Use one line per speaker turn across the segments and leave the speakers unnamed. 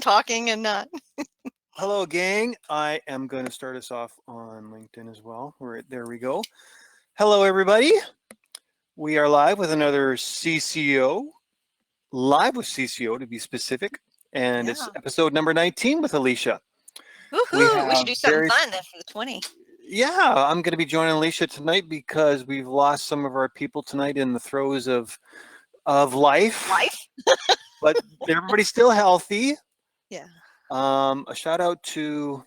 talking and not.
Hello, gang. I am going to start us off on LinkedIn as well. There we go. Hello, everybody. We are live with another CCO, live with CCO to be specific, and it's
Yeah.
episode number 19 with Alicia. We
Woohoo! We should
have
do something fun then for the 20.
yeah, I'm going to be joining Alicia tonight because we've lost some of our people tonight in the throes of life,
Life?
but everybody's still healthy.
Yeah.
A shout out to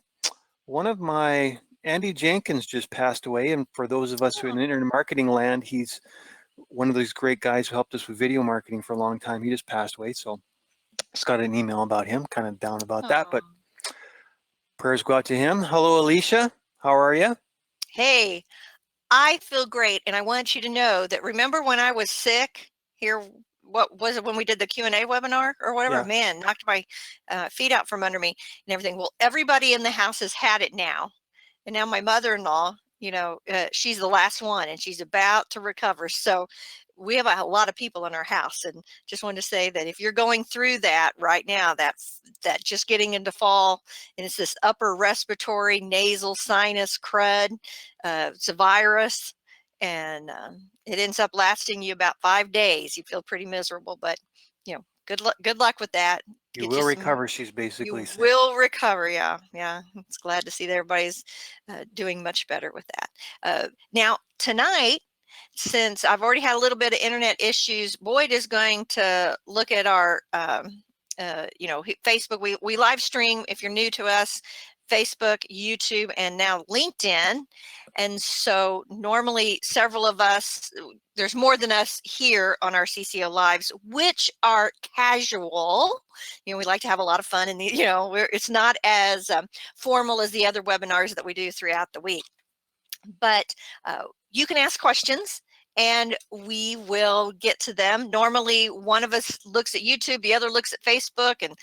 one of my Andy Jenkins just passed away, and for those of us who are in
Oh.
internet marketing land, he's one of those great guys who helped us with video marketing for a long time. He just passed away, so just got an email about him, kind of down about that, but
Oh.
prayers go out to him. Hello, Alicia. How are you?
Hey, I feel great, and I want you to know that remember when I was sick here, what was it when we did the Q&A webinar or whatever?
Yeah.
Man, knocked my feet out from under me and everything. Well, everybody in the house has had it now. And now my mother-in-law, she's the last one and she's about to recover. So we have a lot of people in our house, and just wanted to say that if you're going through that right now, that just getting into fall, and it's this upper respiratory nasal sinus crud, it's a virus, and it ends up lasting you about 5 days. You feel pretty miserable, but good luck with that.
You
Get you
will
some.
recover, she's
You
basically saying.
will recover. Yeah. It's glad to see that everybody's doing much better with that. Now tonight, since I've already had a little bit of internet issues, Boyd is going to look at our Facebook. We live stream, if you're new to us, Facebook, YouTube, and now LinkedIn. And so normally several of us, there's more than us here on our CCO lives, which are casual. We like to have a lot of fun, and it's not as formal as the other webinars that we do throughout the week. But you can ask questions and we will get to them. Normally one of us looks at YouTube, the other looks at Facebook, and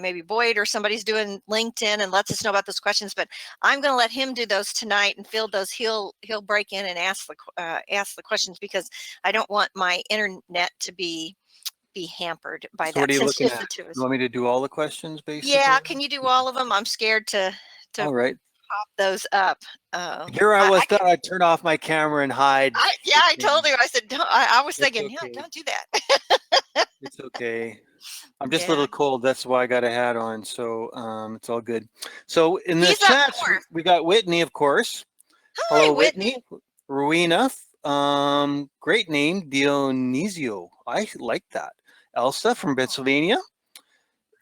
maybe Boyd or somebody's doing LinkedIn and lets us know about those questions. But I'm going to let him do those tonight and field those. He'll break in and ask the questions, because I don't want my internet to be hampered by
So what
that,
are you
since
looking
just
at?
the two of us.
You want me to do all the questions, basically?
Yeah, can you do all of them? I'm scared to
All right.
pop those up.
Here I was, thought I'd turn off my camera and hide.
I told him. I said, don't, I was
It's
thinking,
okay.
don't do that.
It's okay. I'm just a
Yeah.
little cold. That's why I got a hat on. So it's all good. So in the
He's up
chats,
north.
we got Whitney, of course.
Hi,
Hello,
Whitney.
Rowena. Great name, Dionisio. I like that. Elsa from Pennsylvania.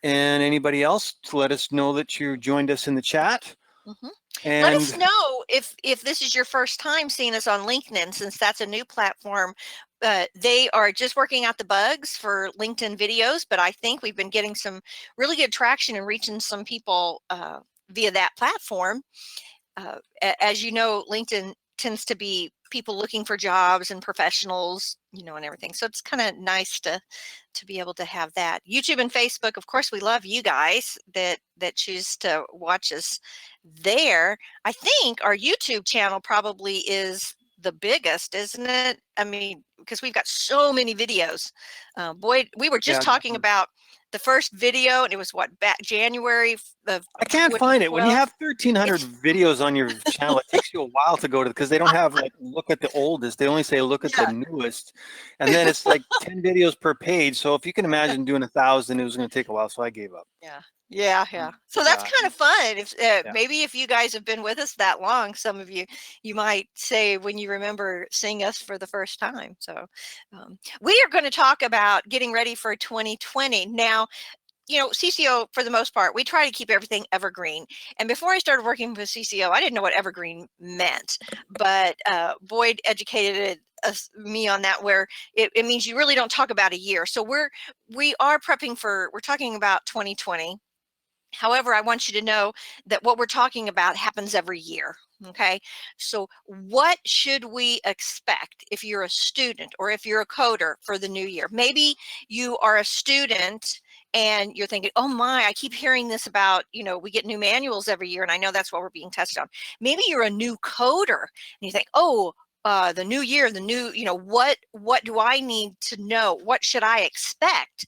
And anybody else, to let us know that you joined us in the chat.
Mm-hmm.
And
let us know if this is your first time seeing us on LinkedIn, since that's a new platform. They are just working out the bugs for LinkedIn videos, but I think we've been getting some really good traction and reaching some people via that platform. As you know, LinkedIn tends to be people looking for jobs and professionals, and everything. So it's kind of nice to be able to have that. YouTube and Facebook, of course, we love you guys that choose to watch us there. I think our YouTube channel probably is the biggest, isn't it? I mean, because we've got so many videos. Boy, we were just talking about the first video, and it was back January of
I can't find it. When you
2012.
have 1,300 videos on your channel, it takes you a while to go to, because they don't have like look at the oldest. They only say look at the newest, and then it's like 10 videos per page. So if you can imagine doing 1,000, it was going to take a while. So I gave up.
Yeah. So that's kind of fun. If maybe if you guys have been with us that long, some of you might say when you remember seeing us for the first time. So we are going to talk about getting ready for 2020 now. CCO, for the most part, we try to keep everything evergreen. And before I started working with CCO, I didn't know what evergreen meant, but Boyd educated me on that, where it means you really don't talk about a year. So we are prepping we're talking about 2020. However, I want you to know that what we're talking about happens every year. Okay, so what should we expect if you're a student or if you're a coder for the new year? Maybe you are a student and you're thinking, oh my, I keep hearing this about, we get new manuals every year, and I know that's what we're being tested on. Maybe you're a new coder and you think, oh, the new year, the new, what do I need to know? What should I expect?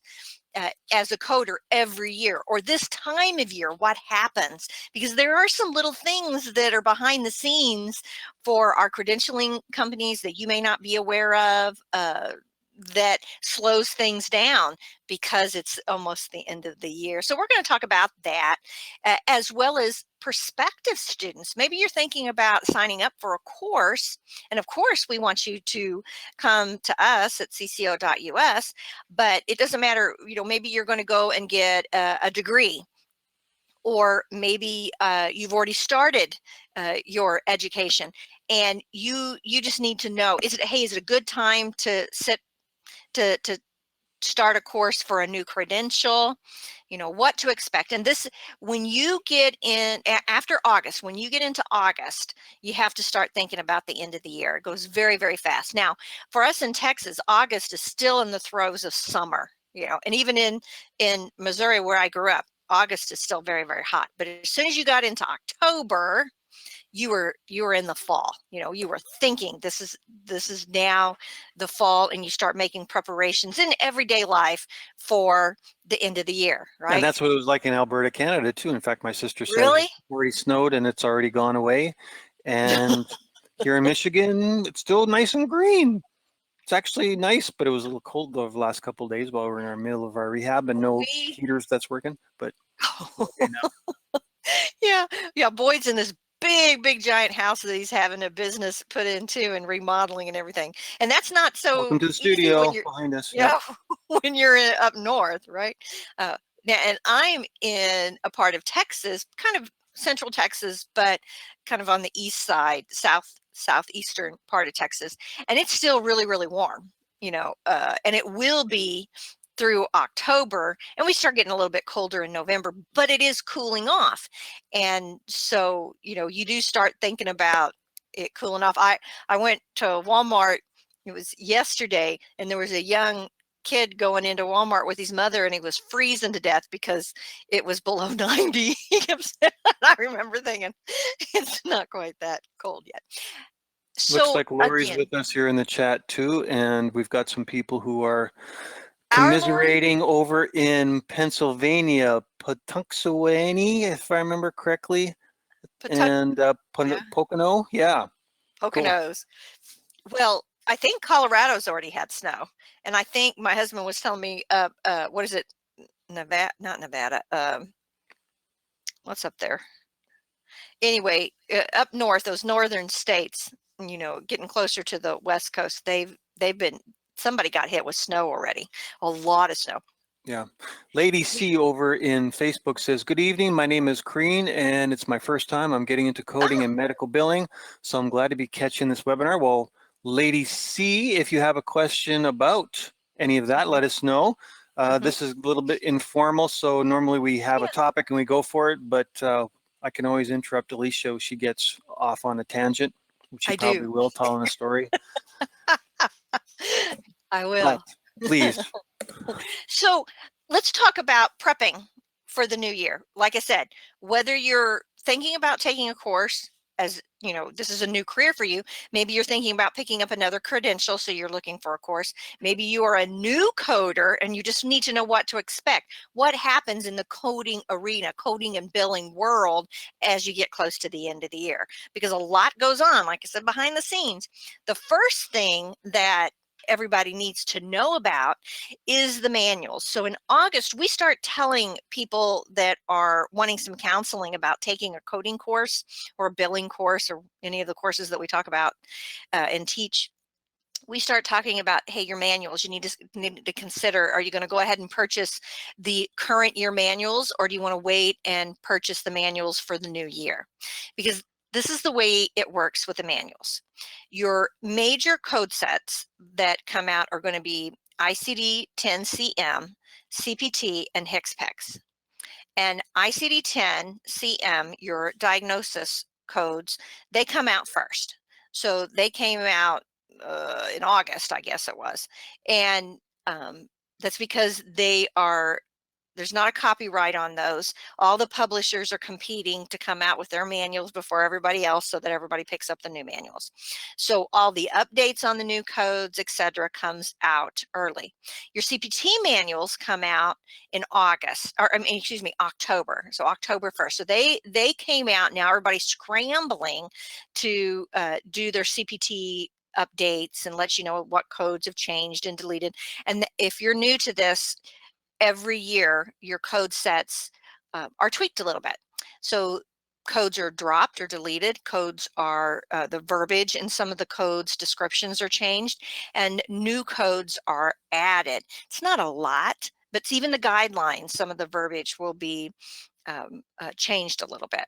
as a coder every year, or this time of year, what happens? Because there are some little things that are behind the scenes for our credentialing companies that you may not be aware of, that slows things down because it's almost the end of the year. So we're going to talk about that, as well as prospective students. Maybe you're thinking about signing up for a course, and of course we want you to come to us at cco.us, but it doesn't matter, maybe you're going to go and get a degree, or maybe you've already started your education, and you just need to know, is it a good time to to start a course for a new credential, what to expect. And this, when you get in after August, when you get into August, you have to start thinking about the end of the year. It goes very, very fast. Now, for us in Texas, August is still in the throes of summer, and even in Missouri, where I grew up, August is still very, very hot. But as soon as you got into October, you were in the fall. You were thinking this is now the fall, and you start making preparations in everyday life for the end of the year, right?
And that's what it was like in Alberta, Canada too. In fact, my sister says
Really?
it's already snowed and it's already gone away. And here in Michigan, it's still nice and green. It's actually nice, but it was a little cold though the last couple of days while we're in our middle of our rehab and no heaters that's working. But okay now.
Yeah. Boyd's in this big giant house that he's having a business put into and remodeling and everything. And that's not so
Welcome to the
easy when
studio
you're,
behind us.
yeah, when you're up north, right? Now, and I'm in a part of Texas, kind of central Texas, but kind of on the east side, southeastern part of Texas, and it's still really, really warm, and it will be through October, and we start getting a little bit colder in November, but it is cooling off. And so, you do start thinking about it cooling off. I went to Walmart, it was yesterday, and there was a young kid going into Walmart with his mother, and he was freezing to death because it was below 90. I remember thinking, it's not quite that cold yet.
Looks
So
like Lori's
again,
with us here in the chat too, and we've got some people who are
our Lori,
commiserating over in Pennsylvania, Patunxuani, if I remember correctly, and Pocono. Yeah,
Poconos. Cool. Well, I think Colorado's already had snow, and I think my husband was telling me, what is it, Nevada? Not Nevada. What's up there? Anyway, up north, those northern states, getting closer to the West Coast, they've been, somebody got hit with snow already, a lot of snow.
Yeah. Lady C over in Facebook says, good evening. My name is Crean, and it's my first time. I'm getting into coding and medical billing, so I'm glad to be catching this webinar. Well, Lady C, if you have a question about any of that, let us know. This is a little bit informal, so normally we have a topic and we go for it, but I can always interrupt Alicia if she gets off on a tangent, which she probably will, telling a story.
I will.
But please.
So let's talk about prepping for the new year. Like I said, whether you're thinking about taking a course, as this is a new career for you, maybe you're thinking about picking up another credential, so you're looking for a course. Maybe you are a new coder and you just need to know what to expect. What happens in the coding arena, coding and billing world, as you get close to the end of the year? Because a lot goes on, like I said, behind the scenes. The first thing that everybody needs to know about is the manuals. So in August, we start telling people that are wanting some counseling about taking a coding course or a billing course or any of the courses that we talk about and teach. We start talking about, hey, your manuals, you need to consider, are you going to go ahead and purchase the current year manuals, or do you want to wait and purchase the manuals for the new year? Because this is the way it works with the manuals. Your major code sets that come out are going to be ICD-10-CM, CPT, and HCPCS. And ICD-10-CM, your diagnosis codes, they come out first. So they came out in August, I guess it was. And that's because they are there's not a copyright on those. All the publishers are competing to come out with their manuals before everybody else so that everybody picks up the new manuals. So all the updates on the new codes, etc., comes out early. Your CPT manuals come out in August, or I mean, excuse me, October. So October 1st. So they came out. Now everybody's scrambling to do their CPT updates and let you know what codes have changed and deleted. And if you're new to this, every year your code sets are tweaked a little bit. So codes are dropped or deleted. Codes are the verbiage in some of the codes descriptions are changed, and new codes are added. It's not a lot, but it's even the guidelines, some of the verbiage will be changed a little bit.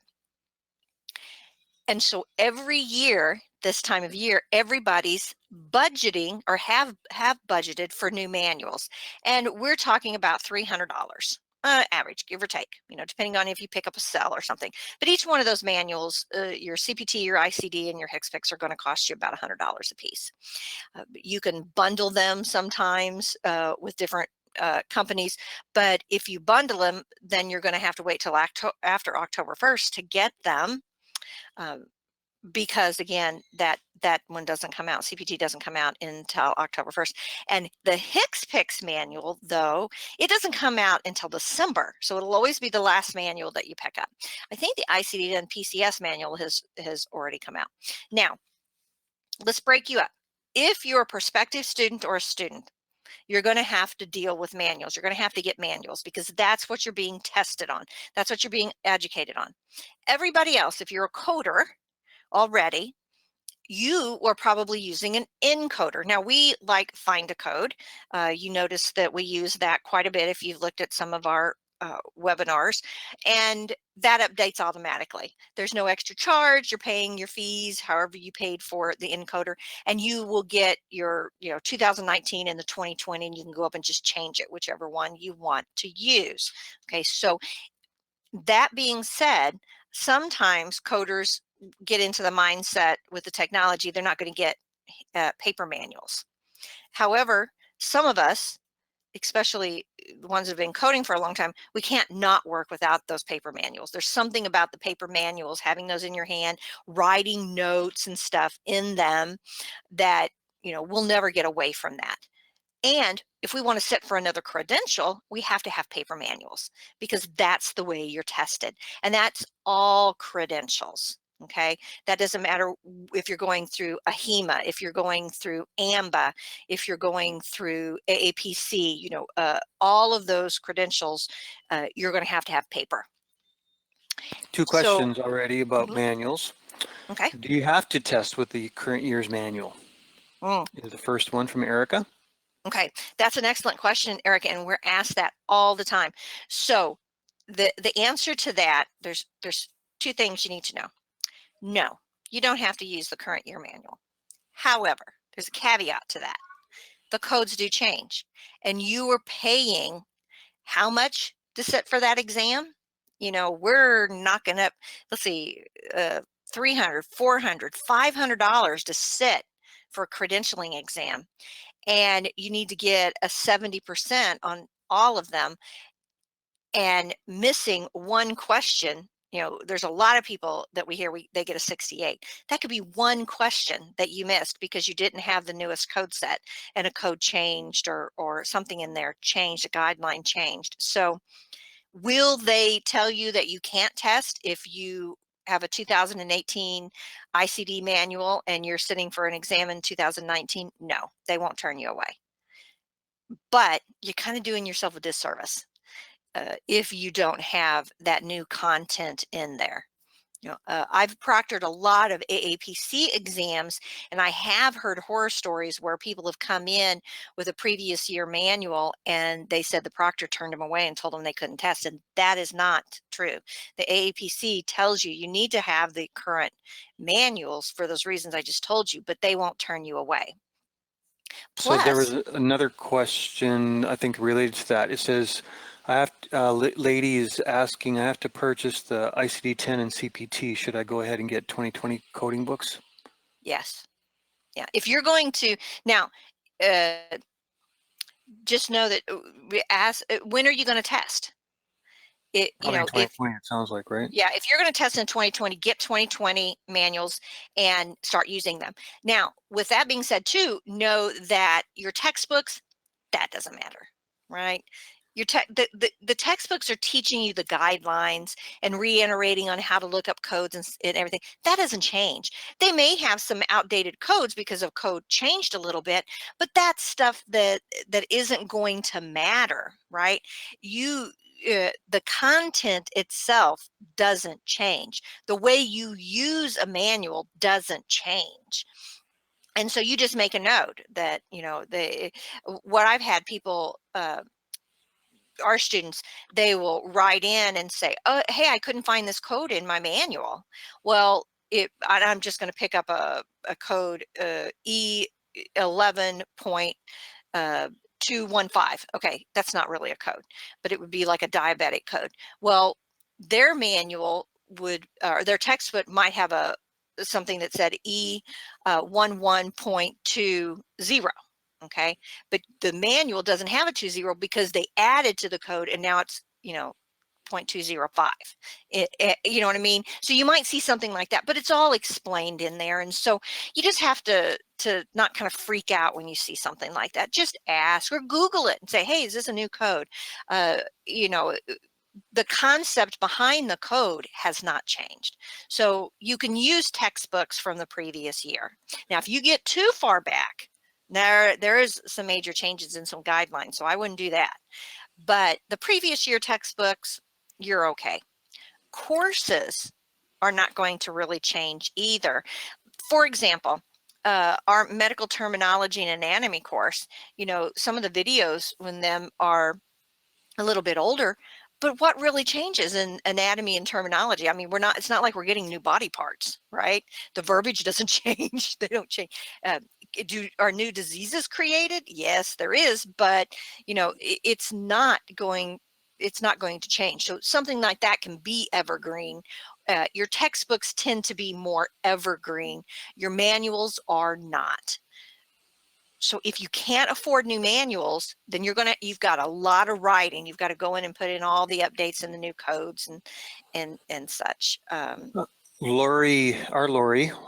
And so every year, this time of year, everybody's budgeting or have budgeted for new manuals. And we're talking about $300. Average, give or take, depending on if you pick up a cell or something. But each one of those manuals, your CPT, your ICD, and your HCPCS are going to cost you about $100 a piece. You can bundle them sometimes with different companies, but if you bundle them, then you're going to have to wait till after October 1st to get them. Because again, that one doesn't come out. CPT doesn't come out until October 1st. And the HCPCS manual, though, it doesn't come out until December. So it'll always be the last manual that you pick up. I think the ICD and PCS manual has already come out. Now, let's break you up. If you're a prospective student or a student, you're going to have to deal with manuals. You're going to have to get manuals because that's what you're being tested on. That's what you're being educated on. Everybody else, if you're a coder already, you were probably using an encoder. Now we like Find a Code. You notice that we use that quite a bit if you've looked at some of our webinars, and that updates automatically. There's no extra charge. You're paying your fees however you paid for the encoder, and you will get your 2019 and the 2020, and you can go up and just change it, whichever one you want to use. Okay, so that being said, sometimes coders get into the mindset with the technology, they're not going to get paper manuals. However, some of us, especially the ones that have been coding for a long time, we can't not work without those paper manuals. There's something about the paper manuals, having those in your hand, writing notes and stuff in them that, we'll never get away from that. And if we want to sit for another credential, we have to have paper manuals because that's the way you're tested. And that's all credentials. Okay. That doesn't matter if you're going through AHEMA, if you're going through AMBA, if you're going through AAPC, all of those credentials, you're going to have paper.
Two questions already about
Mhm.
manuals.
Okay.
Do you have to test with the current year's manual? Is the first one from Erica.
Okay, that's an excellent question, Erica, and we're asked that all the time. So the answer to that, there's two things you need to know. No, you don't have to use the current year manual. However, there's a caveat to that. The codes do change, and you are paying how much to sit for that exam? We're knocking up, let's see, $300, $400, $500 to sit for a credentialing exam. And you need to get a 70% on all of them, and missing one question. There's a lot of people that we hear they get a 68. That could be one question that you missed because you didn't have the newest code set and a code changed or something in there changed, a guideline changed. So will they tell you that you can't test if you have a 2018 ICD manual and you're sitting for an exam in 2019? No, they won't turn you away. But you're kind of doing yourself a disservice if you don't have that new content in there. I've proctored a lot of AAPC exams, and I have heard horror stories where people have come in with a previous year manual and they said the proctor turned them away and told them they couldn't test, and that is not true. The AAPC tells you you need to have the current manuals for those reasons I just told you, but they won't turn you away.
So there was another question, I think, related to that. It says, lady is asking, I have to purchase the ICD-10 and CPT. Should I go ahead and get 2020 coding books?
Yes. Yeah. If you're going to, now, just know that we ask, when are you going to test?
Probably in
if
2020, it sounds like, right?
yeah, if you're going to test in 2020, get 2020 manuals and start using them. Now, with that being said, too, know that your textbooks, that doesn't matter, right? The textbooks are teaching you the guidelines and reiterating on how to look up codes and everything. That doesn't change. They may have some outdated codes because of code changed a little bit, but that's stuff that isn't going to matter, right? The content itself doesn't change. The way you use a manual doesn't change. And so you just make a note that, what I've had people, our students, they will write in and say, oh, hey, I couldn't find this code in my manual. Well, I'm just going to pick up a code, E11.215. Okay, that's not really a code, but it would be like a diabetic code. Well, their manual or their textbook might have something that said E11.20. Okay, but the manual doesn't have a 20 because they added to the code and now it's 0.205. You know what I mean? So you might see something like that, but it's all explained in there. And so you just have to not kind of freak out when you see something like that. Just ask or Google it and say, hey, is this a new code? The concept behind the code has not changed. So you can use textbooks from the previous year. Now, if you get too far back, there is some major changes in some guidelines, so I wouldn't do that. But the previous year textbooks, you're okay. Courses are not going to really change either. For example, our medical terminology and anatomy course, some of the videos when them are a little bit older, but what really changes in anatomy and terminology? I mean, it's not like we're getting new body parts, right? The verbiage doesn't change. They don't change. Are new diseases created? Yes, there is, but it's not going to change. So something like that can be evergreen. Your textbooks tend to be more evergreen. Your manuals are not. So if you can't afford new manuals, then you've got a lot of writing. You've got to go in and put in all the updates and the new codes and such.
Lori, at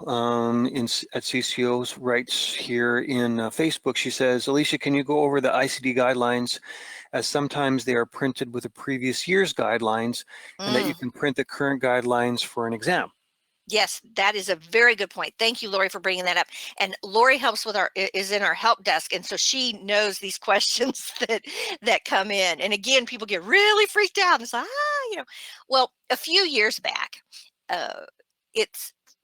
CCO writes here in Facebook, she says, Alicia, can you go over the ICD guidelines, as sometimes they are printed with the previous year's guidelines and that you can print the current guidelines for an exam?
Yes, that is a very good point. Thank you, Lori, for bringing that up. And Lori helps is in our help desk. And so she knows these questions that come in. And again, people get really freaked out and say, well, a few years back,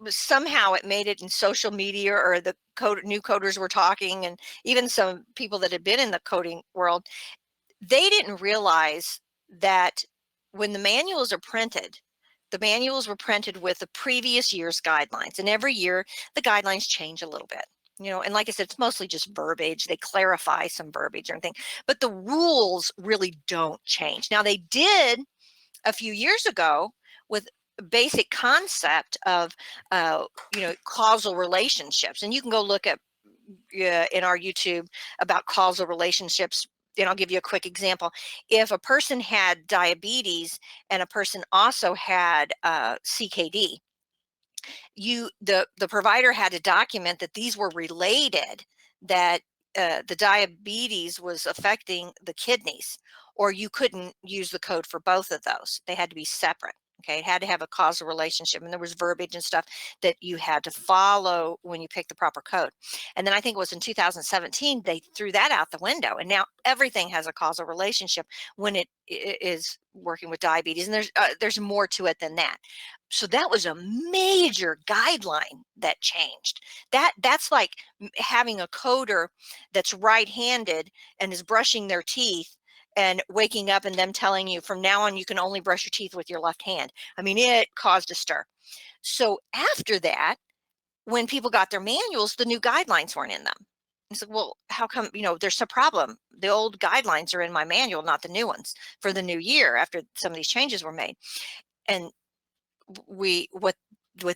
somehow it made it in social media, or the new coders were talking, and even some people that had been in the coding world, they didn't realize that when the manuals are printed, the manuals were printed with the previous year's guidelines, and every year the guidelines change a little bit. And like I said, it's mostly just verbiage. They clarify some verbiage or anything, but the rules really don't change. Now, they did a few years ago with basic concept of causal relationships, and you can go look at in our YouTube about causal relationships. And I'll give you a quick example. If a person had diabetes and a person also had CKD, the provider had to document that these were related, that the diabetes was affecting the kidneys, or you couldn't use the code for both of those. They had to be separate. Okay, it had to have a causal relationship, and there was verbiage and stuff that you had to follow when you picked the proper code. And then I think it was in 2017 they threw that out the window, and now everything has a causal relationship when it is working with diabetes. And there's more to it than that. So that was a major guideline that changed. That's like having a coder that's right-handed and is brushing their teeth and waking up and them telling you from now on you can only brush your teeth with your left hand. I mean, it caused a stir. So after that, when people got their manuals, the new guidelines weren't in them. I said, well, how come, there's a problem. The old guidelines are in my manual, not the new ones for the new year after some of these changes were made. And what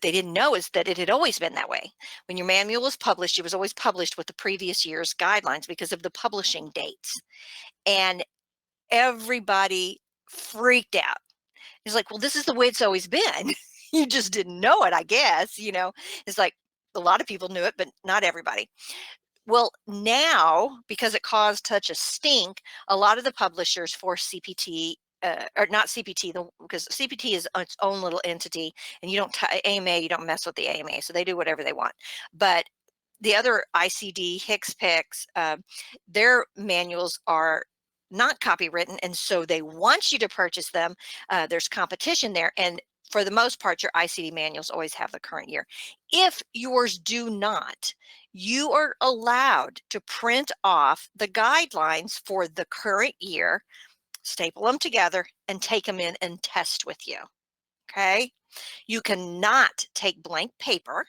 they didn't know is that it had always been that way. When your manual was published, it was always published with the previous year's guidelines because of the publishing dates. And everybody freaked out He's like, well, this is the way it's always been. You just didn't know it, I guess. It's like a lot of people knew it, but not everybody. Well, now, because it caused such a stink, a lot of the publishers force CPT, or not CPT, because CPT is its own little entity, and you don't AMA, you don't mess with the AMA, so they do whatever they want. But the other ICD, HCPCS, their manuals are not copywritten, and so they want you to purchase them. There's competition there, and for the most part, your ICD manuals always have the current year. If yours do not, you are allowed to print off the guidelines for the current year, staple them together, and take them in and test with you. Okay? You cannot take blank paper,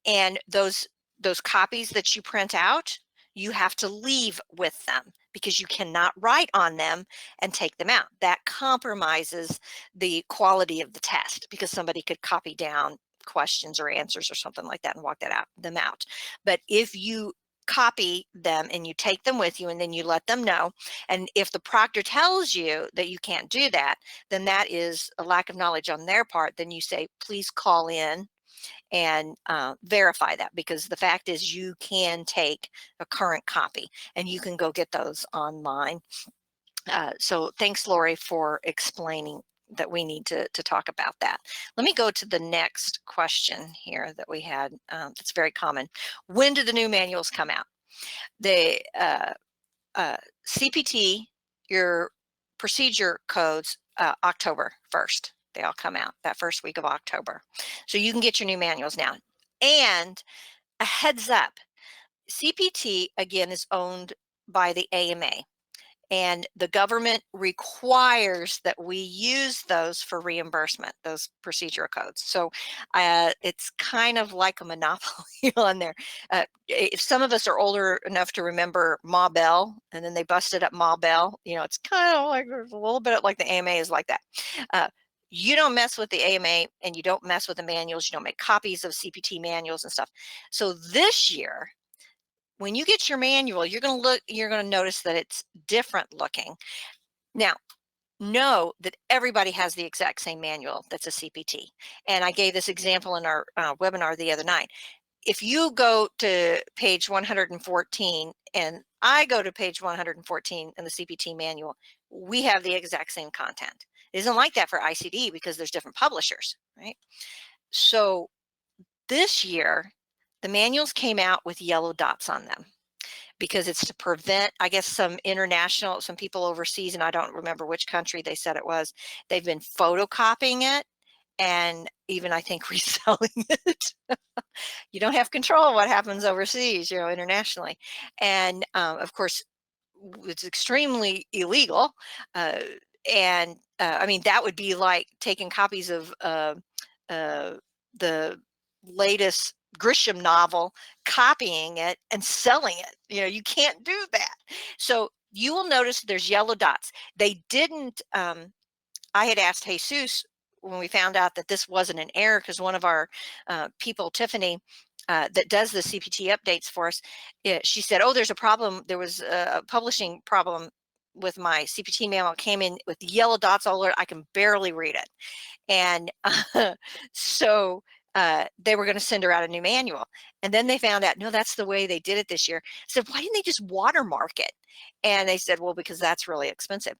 and those copies that you print out, you have to leave with them because you cannot write on them and take them out. That compromises the quality of the test because somebody could copy down questions or answers or something like that and walk them out. But if you copy them and you take them with you and then you let them know, and if the proctor tells you that you can't do that, then that is a lack of knowledge on their part. Then you say, please call in and verify that, because the fact is you can take a current copy and you can go get those online. So thanks, Lori, for explaining that we need to talk about that. Let me go to the next question here that we had. That's very common. When do the new manuals come out? The CPT, your procedure codes, October 1st. They all come out that first week of October. So you can get your new manuals now. And a heads up, CPT, again, is owned by the AMA. And the government requires that we use those for reimbursement, those procedure codes. So it's kind of like a monopoly on there. If some of us are older enough to remember Ma Bell, and then they busted up Ma Bell, it's kind of like a little bit like the AMA is like that. You don't mess with the AMA, and you don't mess with the manuals. You don't make copies of CPT manuals and stuff. So this year, when you get your manual, you're going to notice that it's different looking. Now, know that everybody has the exact same manual that's a CPT. And I gave this example in our webinar the other night. If you go to page 114 and I go to page 114 in the CPT manual, we have the exact same content. It isn't like that for ICD because there's different publishers, right? So this year, the manuals came out with yellow dots on them because it's to prevent, I guess, some people overseas, and I don't remember which country they said it was, they've been photocopying it and even, I think, reselling it. You don't have control of what happens overseas, internationally. And of course, it's extremely illegal. And I mean, that would be like taking copies of the latest Grisham novel, copying it and selling it. You can't do that. So you will notice there's yellow dots. They didn't, I had asked Jesus when we found out that this wasn't an error, because one of our people, Tiffany, that does the CPT updates for us, she said, oh, there's a problem. There was a publishing problem with my CPT manual. It came in with yellow dots all over. I can barely read it. And so they were going to send her out a new manual. And then they found out, no, that's the way they did it this year. I said, why didn't they just watermark it? And they said, well, because that's really expensive.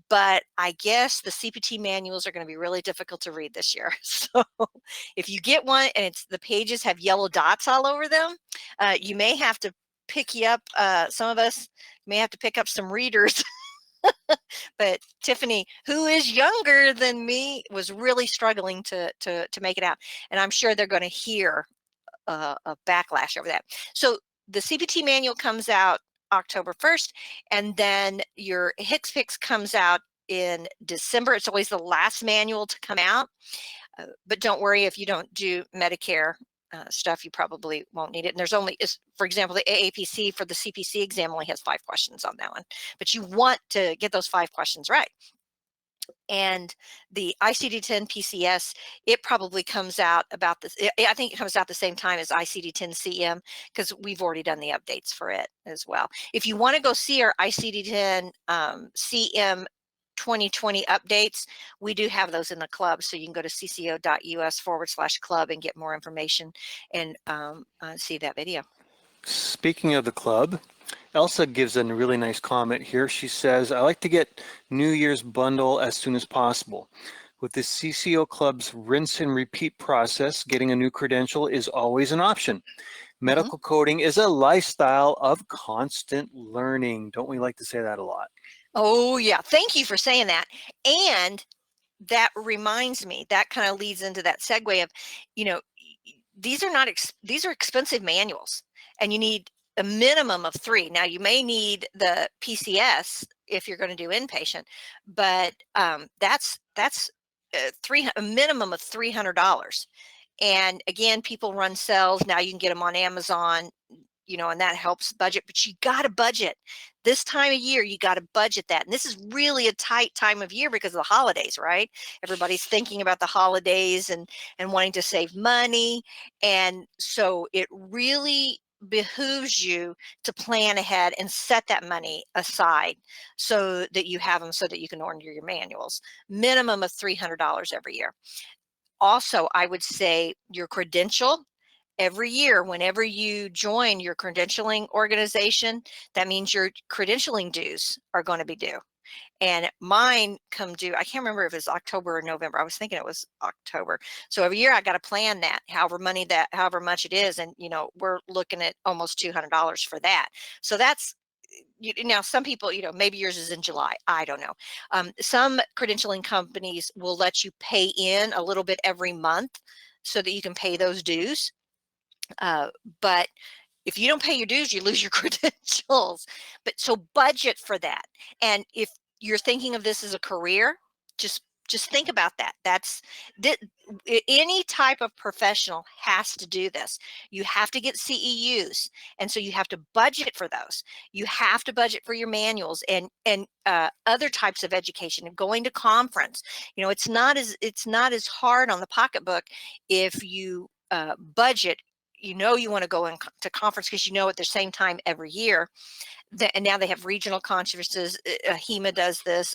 But I guess the CPT manuals are going to be really difficult to read this year. So if you get one and the pages have yellow dots all over them, you may have to some of us may have to pick up some readers. But Tiffany, who is younger than me, was really struggling to make it out. And I'm sure they're going to hear a backlash over that. So the CPT manual comes out October 1st, and then your HCPCS comes out in December. It's always the last manual to come out. But don't worry, if you don't do Medicare stuff, you probably won't need it. And there's only, for example, the AAPC for the CPC exam only has 5 questions on that one, but you want to get those 5 questions right. And the ICD-10 PCS, it probably comes out about this. I think it comes out the same time as ICD-10 CM, because we've already done the updates for it as well. If you want to go see our ICD-10 CM 2020 updates, we do have those in the club. So you can go to cco.us/club and get more information and see that video.
Speaking of the club, Elsa gives a really nice comment here. She says, I like to get New Year's bundle as soon as possible. With the CCO Club's rinse and repeat process, getting a new credential is always an option. Medical coding is a lifestyle of constant learning. Don't we like to say that a lot?
Oh, yeah. Thank you for saying that. And that reminds me, that kind of leads into that segue of, you know, these are expensive manuals, and you need a minimum of 3. Now you may need the PCS if you're going to do inpatient, but that's a minimum of $300. And again, people run sales. Now you can get them on Amazon, and that helps budget, but you got to budget this time of year. You got to budget that. And this is really a tight time of year because of the holidays, right? Everybody's thinking about the holidays and wanting to save money. And so it really behooves you to plan ahead and set that money aside so that you have them, so that you can order your manuals. Minimum of $300 every year. Also, I would say your credential. Every year, whenever you join your credentialing organization, that means your credentialing dues are going to be due. And mine come due, I can't remember if it was October or November. I was thinking it was October. So every year I got to plan that, however much it is. And, we're looking at almost $200 for that. So that's, now some people, maybe yours is in July. I don't know. Some credentialing companies will let you pay in a little bit every month so that you can pay those dues. But if you don't pay your dues, you lose your credentials. But so budget for that. And if you're thinking of this as a career, just think about that. Any type of professional has to do this. You have to get CEUs, and so you have to budget for those. You have to budget for your manuals and other types of education and going to conference. It's not as hard on the pocketbook if you budget. You want to go to conference because at the same time every year. And now they have regional conferences. HEMA does this.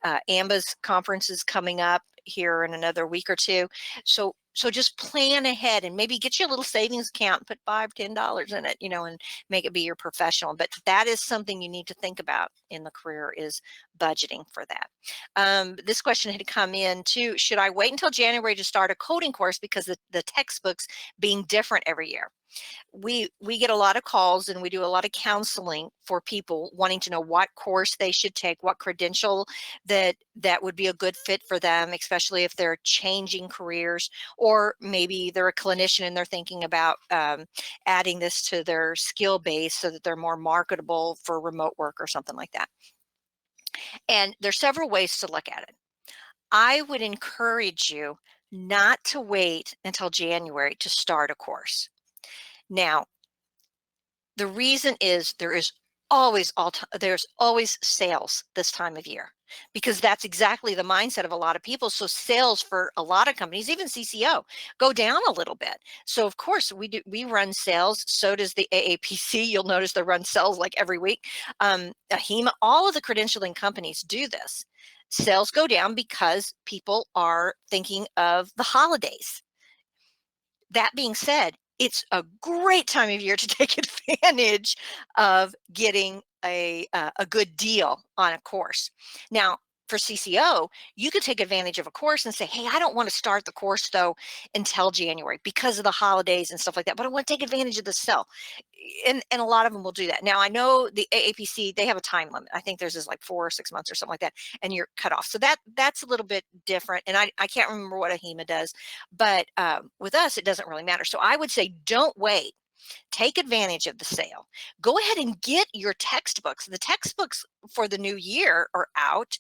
AMBA's conference is coming up here in another week or two. So just plan ahead and maybe get you a little savings account, put $5-10 in it, and make it be your professional. But that is something you need to think about in the career, is budgeting for that. This question had come in too. Should I wait until January to start a coding course because the textbooks being different every year? We get a lot of calls, and we do a lot of counseling for people wanting to know what course they should take, what credential that would be a good fit for them, especially if they're changing careers, or maybe they're a clinician and they're thinking about adding this to their skill base so that they're more marketable for remote work or something like that. And there's several ways to look at it. I would encourage you not to wait until January to start a course. Now, the reason is there's always sales this time of year, because that's exactly the mindset of a lot of people. So sales for a lot of companies, even CCO, go down a little bit. So of course we run sales. So does the AAPC. You'll notice they run sales like every week. HEMA, all of the credentialing companies do this. Sales go down because people are thinking of the holidays. That being said, it's a great time of year to take advantage of getting a good deal on a course. Now, for CCO, you could take advantage of a course and say, hey, I don't want to start the course though until January because of the holidays and stuff like that, but I want to take advantage of the sale. And a lot of them will do that. Now, I know the AAPC, they have a time limit. I think theirs is like 4 or 6 months or something like that, and you're cut off. So that's a little bit different. And I can't remember what AHEMA does, but with us, it doesn't really matter. So I would say don't wait. Take advantage of the sale. Go ahead and get your textbooks. The textbooks for the new year are out.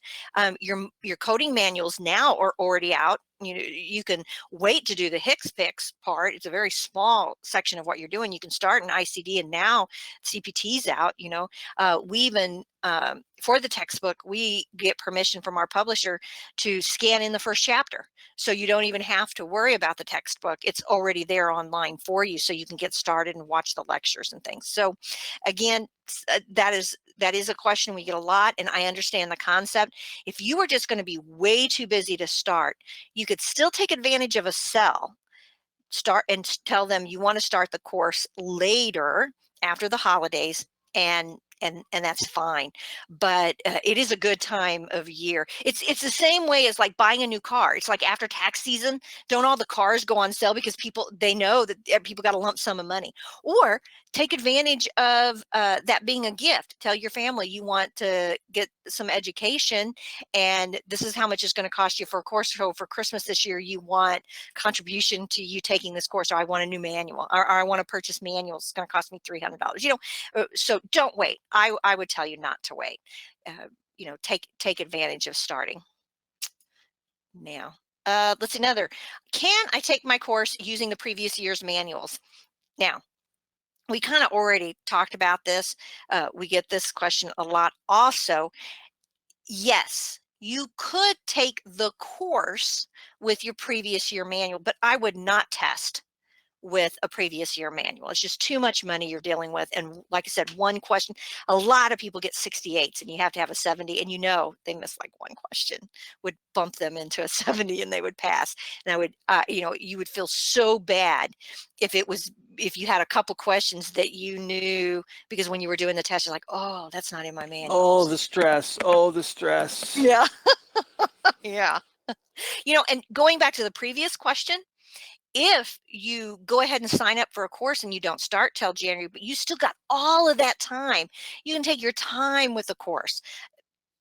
Your coding manuals now are already out. You can wait to do the HCPCS part. It's a very small section of what you're doing. You can start in ICD, and now CPT's out. We even for the textbook, we get permission from our publisher to scan in the first chapter. So you don't even have to worry about the textbook. It's already there online for you, so you can get started and watch the lectures and things. So again, that is that is a question we get a lot, and I understand the concept. If you were just going to be way too busy to start, you could still take advantage of a sell, start and tell them you want to start the course later after the holidays, and that's fine. But it is a good time of year. It's the same way as like buying a new car. It's like after tax season, don't all the cars go on sale because they know that people got a lump sum of money? Or take advantage of that being a gift. Tell your family you want to get some education, and this is how much it's going to cost you for a course. So for Christmas this year, you want contribution to you taking this course, or I want a new manual, or I want to purchase manuals. It's going to cost me $300. So don't wait. I would tell you not to wait. Take advantage of starting now. Let's see another. Can I take my course using the previous year's manuals? Now, we kind of already talked about this. We get this question a lot also. Yes, you could take the course with your previous year manual, but I would not test with a previous year manual. It's just too much money you're dealing with. And like I said, one question, a lot of people get 68s and you have to have a 70, and they miss like one question would bump them into a 70 and they would pass. And I would, you would feel so bad if you had a couple questions that you knew, because when you were doing the test, you're like, oh, that's not in my manual.
Oh, the stress. Oh, the stress.
Yeah. Yeah. And going back to the previous question, if you go ahead and sign up for a course and you don't start till January, but you still got all of that time, you can take your time with the course.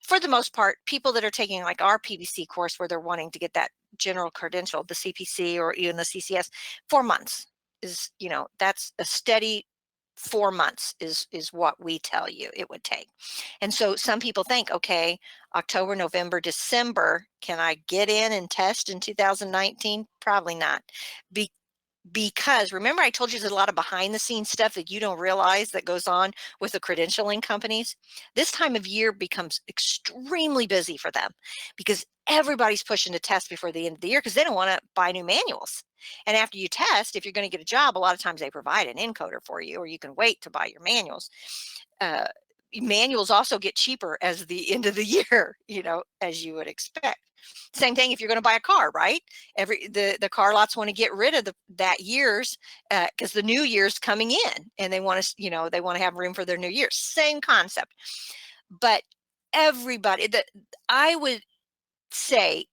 For the most part, people that are taking like our PBC course where they're wanting to get that general credential, the CPC or even the CCS, 4 months is, that's a steady 4 months is what we tell you it would take. And so some people think, okay, October, November, December, can I get in and test in 2019? Probably not. Because remember, I told you there's a lot of behind the scenes stuff that you don't realize that goes on with the credentialing companies. This time of year becomes extremely busy for them because everybody's pushing to test before the end of the year because they don't want to buy new manuals. And after you test, if you're going to get a job, a lot of times they provide an encoder for you, or you can wait to buy your manuals. Manuals also get cheaper as the end of the year, as you would expect. Same thing if you're going to buy a car, right? The car lots want to get rid of that year's because the new year's coming in, and they want to have room for their new year. Same concept. But everybody, I would say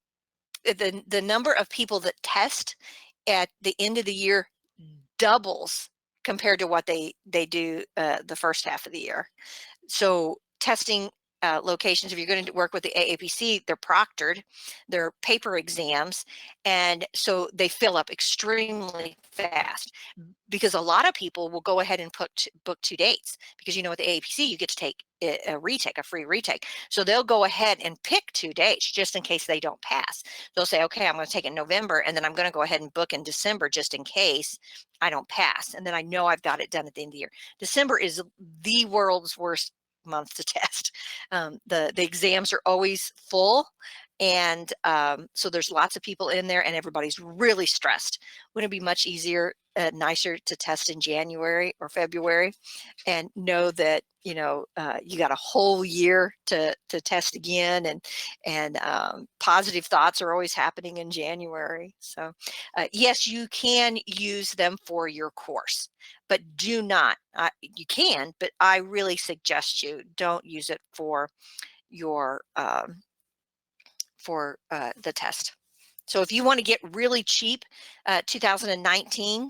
the number of people that test at the end of the year doubles compared to what they do the first half of the year. So testing locations, if you're going to work with the AAPC, they're proctored, they're paper exams, and so they fill up extremely fast because a lot of people will go ahead and book 2 dates because with the AAPC you get to take a free retake. So they'll go ahead and pick 2 dates just in case they don't pass. They'll say, okay, I'm going to take it in November, and then I'm going to go ahead and book in December just in case I don't pass. And then I know I've got it done at the end of the year. December is the world's worst month to test. The exams are always full, and so there's lots of people in there and everybody's really stressed. Wouldn't it be much easier, nicer to test in January or February and know that you got a whole year to test again, and positive thoughts are always happening in January. So yes, you can use them for your course, but do not, you can, but I really suggest you don't use it for your the test. So if you want to get really cheap 2019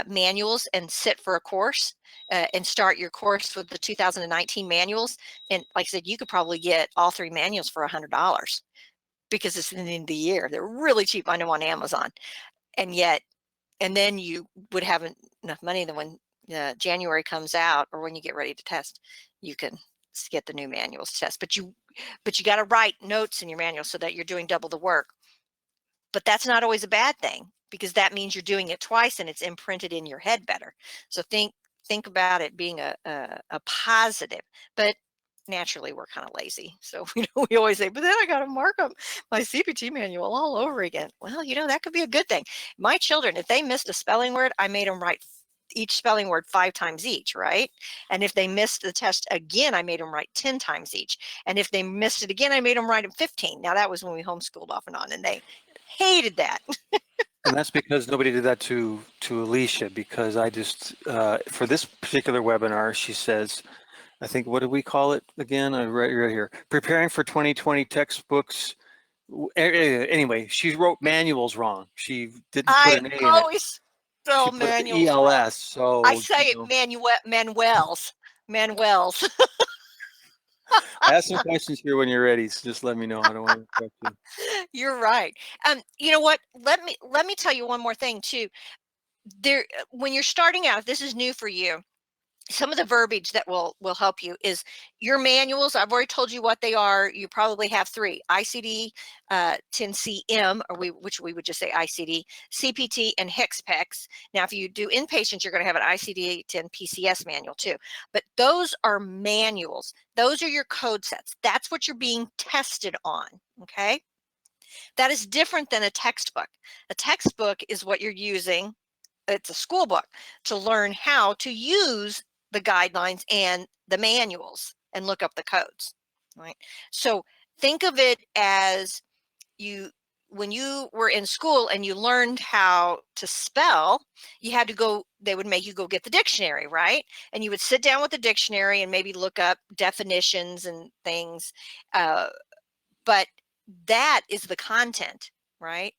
manuals and sit for a course and start your course with the 2019 manuals, and like I said, you could probably get all 3 manuals for $100 because it's in the end of the year. They're really cheap, I know, on Amazon. And then you would have enough money that when January comes out or when you get ready to test, you can get the new manuals to test. But you got to write notes in your manual so that you're doing double the work. But that's not always a bad thing because that means you're doing it twice and it's imprinted in your head better. So think about it being a positive, but naturally we're kind of lazy. So we always say, but then I got to mark up my CPT manual all over again. Well, that could be a good thing. My children, if they missed a spelling word, I made them write each spelling word 5 times each, right? And if they missed the test again, I made them write 10 times each. And if they missed it again, I made them write them 15. Now that was when we homeschooled off and on, and they hated that.
And that's because nobody did that to Alicia, because I just for this particular webinar, she says, I think, what do we call it again? I right here, preparing for 2020 textbooks. Anyway, she wrote manuals wrong. She didn't put
I
an A in it.
always
She
spell
put the
manuals wrong.
ELS.
I
So,
say it Manuel's. Manuel's.
I have some questions here when you're ready. So just let me know. I don't want to interrupt you.
You're right. You know what? Let me tell you one more thing too. There, when you're starting out, if this is new for you, some of the verbiage that will help you is your manuals. I've already told you what they are. You probably have 3: ICD 10CM, or which we would just say ICD, CPT, and HCPCS. Now, if you do inpatients, you're going to have an ICD 10 PCS manual too. But those are manuals. Those are your code sets. That's what you're being tested on. Okay. That is different than a textbook. A textbook is what you're using. It's a school book to learn how to use the guidelines and the manuals and look up the codes, right? So think of it as when you were in school and you learned how to spell, you had to go, they would make you go get the dictionary, right? And you would sit down with the dictionary and maybe look up definitions and things. But that is the content, right?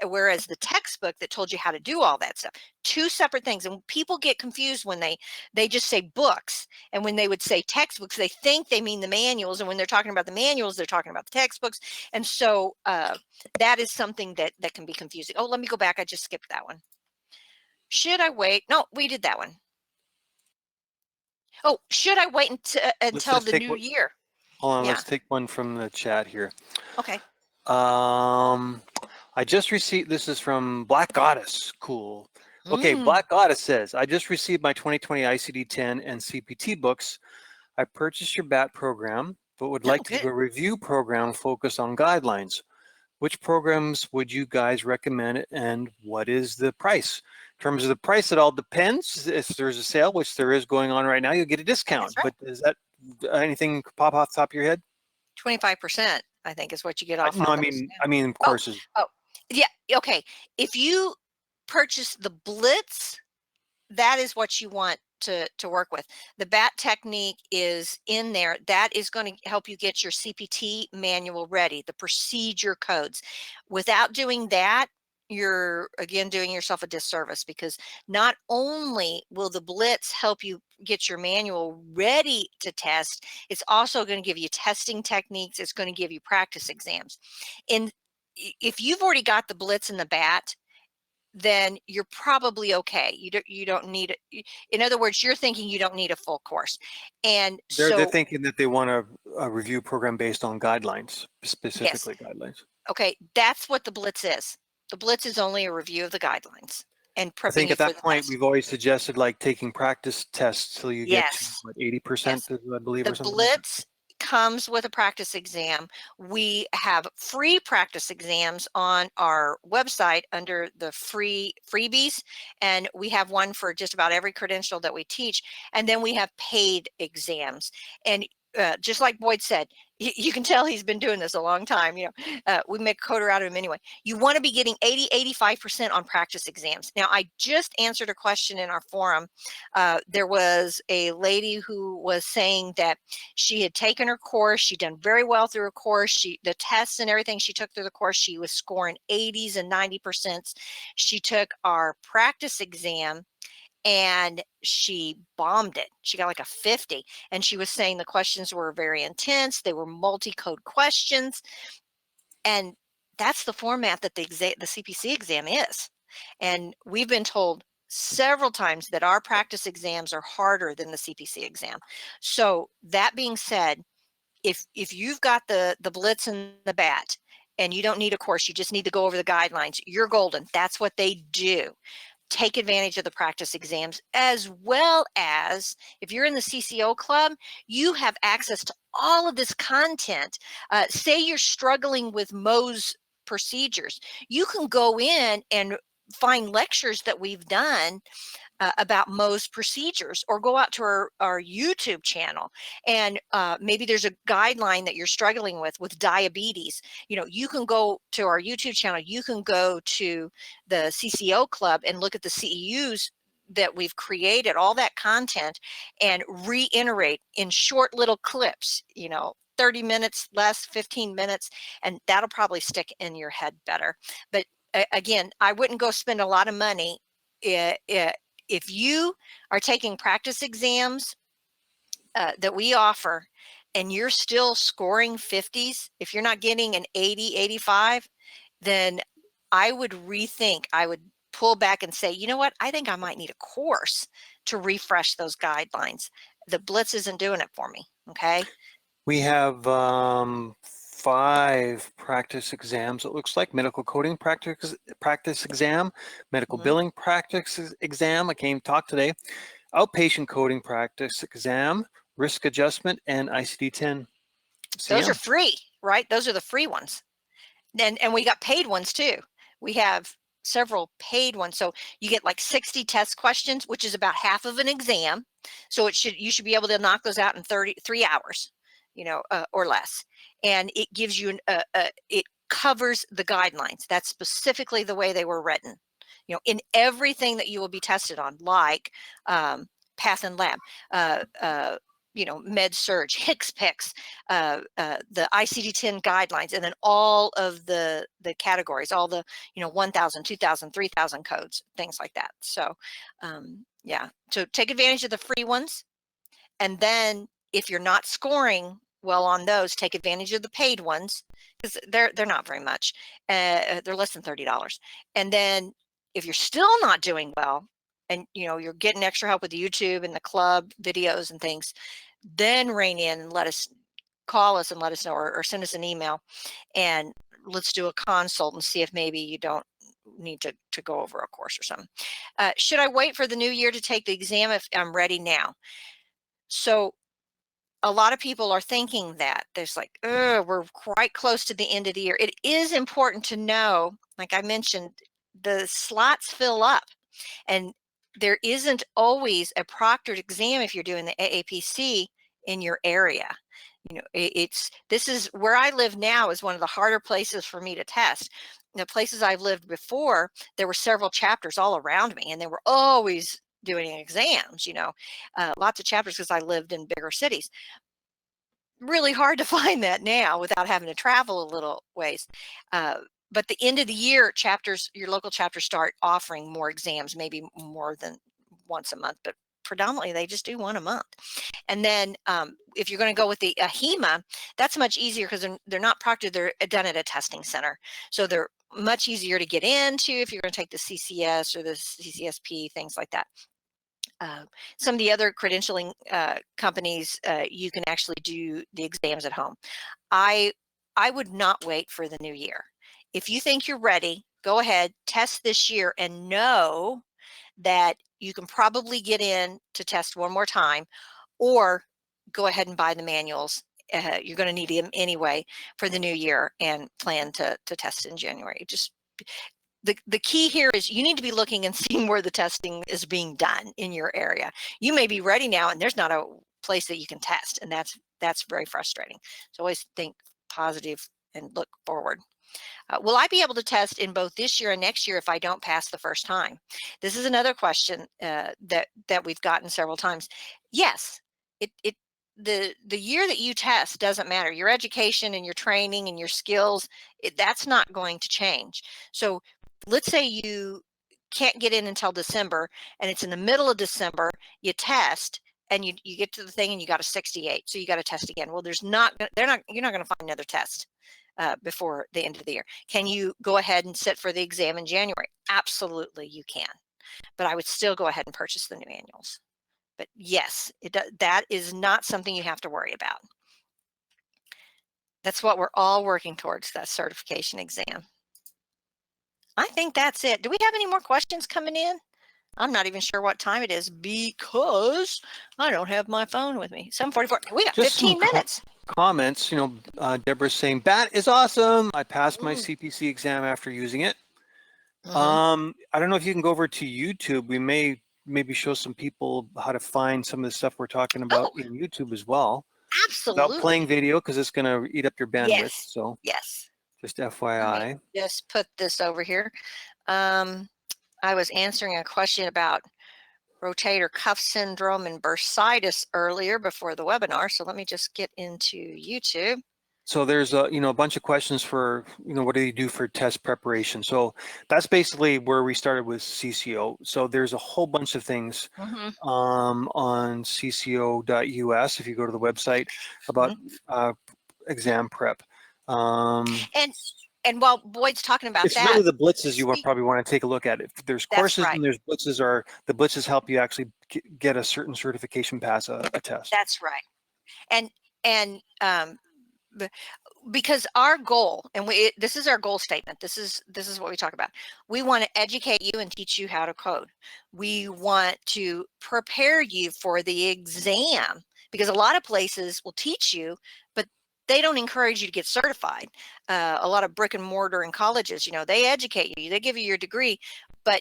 Whereas the textbook that told you how to do all that stuff, 2 separate things. And people get confused when they just say books, and when they would say textbooks, they think they mean the manuals, and when they're talking about the manuals, they're talking about the textbooks. And so that is something that can be confusing. Oh, let me go back. I just skipped that one. Should I wait? No, we did that one. Oh, should I wait until the new year?
Hold on,
Yeah.
let's take one from the chat here.
Okay.
I just received, this is from Black Goddess. Cool. Okay, Black Goddess says, I just received my 2020 ICD-10 and CPT books. I purchased your BAT program, but would like to do a review program focused on guidelines. Which programs would you guys recommend, and what is the price? In terms of the price, it all depends. If there's a sale, which there is going on right now, you'll get a discount.
Right.
But is that anything pop off the top of your head?
25%, I think, is what you get off
No,
on
I
those.
mean courses.
Oh, yeah. Okay. If you purchase the Blitz, that is what you want to work with. The BAT technique is in there. That is going to help you get your CPT manual ready, the procedure codes. Without doing that, you're again doing yourself a disservice, because not only will the Blitz help you get your manual ready to test, it's also going to give you testing techniques. It's going to give you practice exams. And if you've already got the Blitz and the BAT, then you're probably okay. You don't need it. In other words, you're thinking you don't need a full course. And
They're thinking that they want a review program based on guidelines,
yes,
specifically guidelines.
okay, that's what the Blitz is. The Blitz is only a review of the guidelines and
I
prepping
think
you
at
for
that
the
point,
test.
we've always suggested like taking practice tests till you get to
Yes,
what, 80%,
yes.
I believe,
The
or something like that.
Blitz comes with a practice exam. We have free practice exams on our website under the freebies, and we have one for just about every credential that we teach. And then we have paid exams. And just like Boyd said, you can tell he's been doing this a long time. We make a coder out of him anyway. You want to be getting 85% on practice exams. Now, I just answered a question in our forum. There was a lady who was saying that she had taken her course. She'd done very well through her course. The tests and everything she took through the course, she was scoring 80s and 90%. She took our practice exam and she bombed it. She got like a 50, and she was saying the questions were very intense. They were multi-code questions, and that's the format that the CPC exam is. And we've been told several times that our practice exams are harder than the CPC exam. So that being said, if you've got the Blitz and the BAT, and you don't need a course, you just need to go over the guidelines, you're golden. That's what they do. Take advantage of the practice exams, as well as if you're in the CCO club, you have access to all of this content. Say you're struggling with Mohs procedures, you can go in and find lectures that we've done about Mo's procedures, or go out to our YouTube channel, and maybe there's a guideline that you're struggling with diabetes. You can go to our YouTube channel, you can go to the CCO club and look at the CEUs that we've created, all that content, and reiterate in short little clips, 30 minutes less, 15 minutes, and that'll probably stick in your head better. But again, I wouldn't go spend a lot of money. If you are taking practice exams that we offer and you're still scoring 50s, if you're not getting an 80, 85, then I would rethink. I would pull back and say, you know what? I think I might need a course to refresh those guidelines. The Blitz isn't doing it for me. Okay.
We have 5 practice exams. It looks like medical coding practice exam, medical billing practice exam. I came talk today. Outpatient coding practice exam, risk adjustment, and ICD-10.
Those are free, right? Those are the free ones. And we got paid ones too. We have several paid ones. So you get like 60 test questions, which is about half of an exam. So you should be able to knock those out in 3 hours, or less. And it gives you it covers the guidelines. That's specifically the way they were written, in everything that you will be tested on, like Path and Lab, med surge, HCPCS, the ICD-10 guidelines, and then all of the categories, all the 1,000, 2,000, 3,000 codes, things like that. So yeah, so take advantage of the free ones, and then if you're not scoring well on those, take advantage of the paid ones, because they're not very much. They're less than $30. And then if you're still not doing well, and you're getting extra help with the YouTube and the club videos and things, then rein in and call us and let us know, or send us an email, and let's do a consult and see if maybe you don't need to go over a course or something. Should I wait for the new year to take the exam if I'm ready now? So a lot of people are thinking that there's like, we're quite close to the end of the year. It is important to know, like I mentioned, the slots fill up, and there isn't always a proctored exam if you're doing the AAPC in your area. This is where I live now is one of the harder places for me to test. The places I've lived before, there were several chapters all around me, and they were always doing exams, lots of chapters, because I lived in bigger cities. Really hard to find that now without having to travel a little ways. But the end of the year, your local chapters start offering more exams, maybe more than once a month, but predominantly they just do one a month. And then if you're going to go with the HEMA, that's much easier because they're not proctored, they're done at a testing center. So they're much easier to get into if you're going to take the CCS or the CCSP, things like that. Some of the other credentialing companies, you can actually do the exams at home. I would not wait for the new year. If you think you're ready, go ahead, test this year, and know that you can probably get in to test one more time, or go ahead and buy the manuals. You're going to need them anyway for the new year, and plan to test in January. Just the key here is you need to be looking and seeing where the testing is being done in your area. You may be ready now and there's not a place that you can test, and that's very frustrating. So always think positive and look forward. Will I be able to test in both this year and next year if I don't pass the first time? This is another question that we've gotten several times. Yes, the year that you test doesn't matter. Your education and your training and your skills, that's not going to change. So let's say you can't get in until December, and it's in the middle of December, you test, and you get to the thing and you got a 68, so you got to test again. Well, you're not going to find another test before the end of the year. Can you go ahead and sit for the exam in January? Absolutely, you can. But I would still go ahead and purchase the new annuals. But yes, that is not something you have to worry about. That's what we're all working towards, that certification exam. I think that's it. Do we have any more questions coming in? I'm not even sure what time it is because I don't have my phone with me. 7:44. We got just 15 minutes.
Comments. Deborah's saying, "BAT is awesome. I passed my CPC exam after using it." I don't know if you can go over to YouTube. We may maybe show some people how to find some of the stuff we're talking about
Oh,
in YouTube as well, without playing
absolutely.
video, because it's going to eat up your bandwidth.
Yes.
So
Yes.
just
Let me
FYI.
just put this over here. Um, I was answering a question about rotator cuff syndrome and bursitis earlier before the webinar. So let me just get into YouTube.
So there's a a bunch of questions for what do you do for test preparation. So that's basically where we started with CCO. So there's a whole bunch of things on cco.us if you go to the website about exam prep.
And while Boyd's talking about
It's
that,
really the blitzes you would probably want to take a look at. If there's
that's
courses
right.
and there's blitzes, are the blitzes help you actually get a certain certification, pass a test.
That's right. And because our goal, and this is our goal statement, this is what we talk about. We want to educate you and teach you how to code. We want to prepare you for the exam, because a lot of places will teach you, but they don't encourage you to get certified. A lot of brick and mortar and colleges, they educate you, they give you your degree, but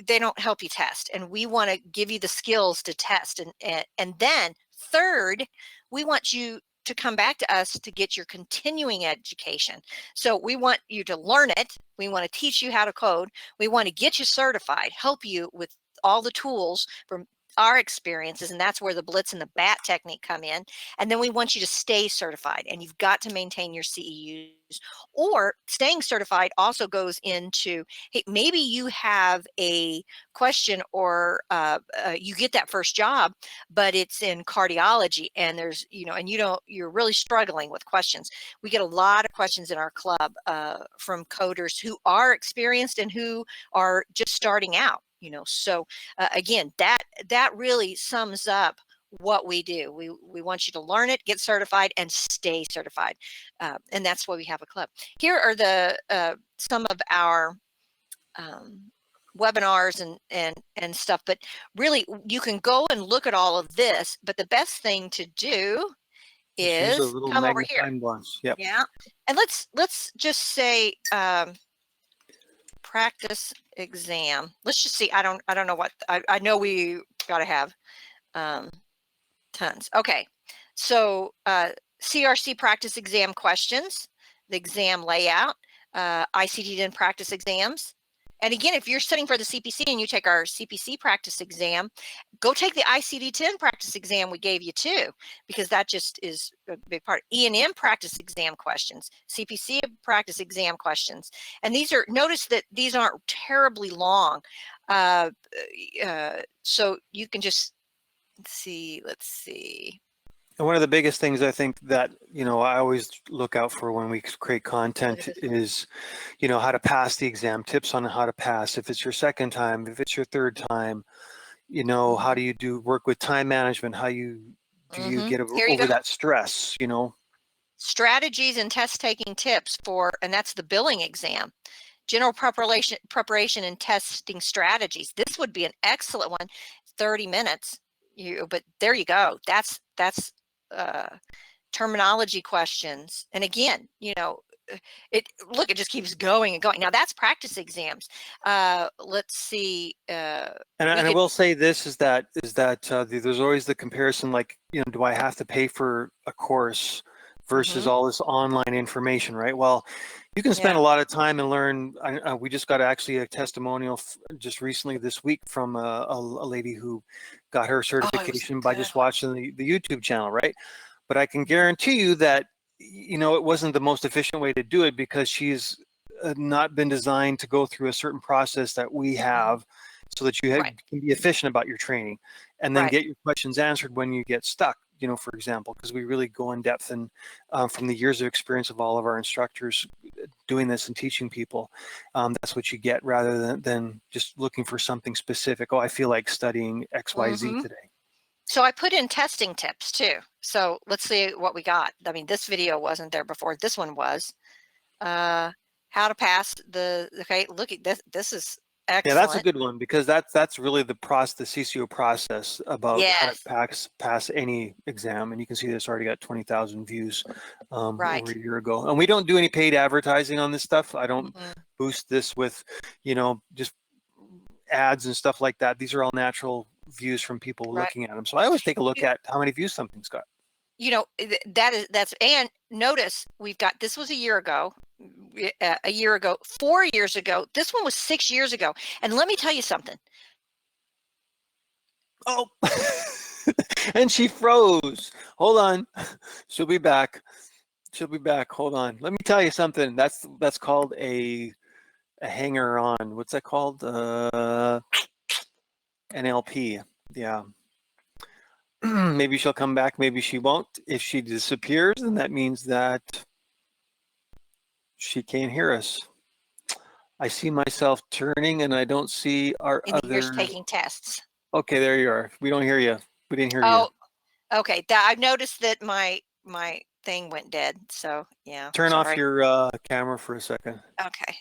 they don't help you test. And we want to give you the skills to test. And then third, we want you to come back to us to get your continuing education. So we want you to learn it. We want to teach you how to code. We want to get you certified, help you with all the tools from our experiences, and that's where the blitz and the bat technique come in. And then we want you to stay certified, and you've got to maintain your CEUs. Or staying certified also goes into, hey, maybe you have a question, or you get that first job, but it's in cardiology, and there's and you're really struggling with questions. We get a lot of questions in our club from coders who are experienced and who are just starting out. So again, that really sums up what we do. We want you to learn it, get certified, and stay certified, and that's why we have a club. Here are the some of our webinars and stuff, but really you can go and look at all of this, but the best thing to do
Just use a
is
little
come over here.
magnifying glass. Yep.
Yeah, and let's just say practice exam. Let's just see. I don't know what I know. We got to have tons. Okay, so CRC practice exam questions, the exam layout, ICD-10 practice exams. And again, if you're studying for the CPC and you take our CPC practice exam, go take the ICD-10 practice exam we gave you too, because that just is a big part. E&M practice exam questions, CPC practice exam questions. And these are, notice that these aren't terribly long. So you can just let's see.
And one of the biggest things I think that, I always look out for when we create content is, how to pass the exam, tips on how to pass. If it's your second time, if it's your third time, how do you work with time management? How do you get over that stress,
Strategies and test taking tips and that's the billing exam. General preparation and testing strategies. This would be an excellent one, 30 minutes. But there you go. That's terminology questions. And again, it just keeps going and going. Now that's practice exams. Let's see.
And I will say this is that there's always the comparison, like, do I have to pay for a course versus all this online information, right? Well, you can spend a lot of time and learn. We just got actually a testimonial just recently this week from a lady who got her certification by just watching the YouTube channel, right? But I can guarantee you that, it wasn't the most efficient way to do it, because she's not been designed to go through a certain process that we have, so that you can be efficient about your training and then get your questions answered when you get stuck, for example, because we really go in depth, and from the years of experience of all of our instructors doing this and teaching people, that's what you get, rather than just looking for something specific. Oh, I feel like studying XYZ today.
So I put in testing tips too. So let's see what we got. I mean, this video wasn't there before. This one was. How to pass okay, look at this. This is excellent.
Yeah, that's a good one, because that's really the CCO process about how to pass any exam. And you can see this already got 20,000 views over a year ago. And we don't do any paid advertising on this stuff. I don't boost this with, just ads and stuff like that. These are all natural views from people
Right.
looking at them. So I always take a look at how many views something's got.
And notice we've got, this was a year ago, 4 years ago. This one was 6 years ago. And let me tell you something.
Oh, and she froze. Hold on. She'll be back. She'll be back. Hold on. Let me tell you something. That's called a hanger on. What's that called? NLP. Yeah. Maybe she'll come back. Maybe she won't. If she disappears, then that means that she can't hear us. I see myself turning and I don't see our
And
other.
here's taking tests.
Okay, there you are. We don't hear you. We didn't hear you.
Oh, okay. I've noticed that my thing went dead. So yeah.
Turn off
sorry.
your camera for a second.
Okay.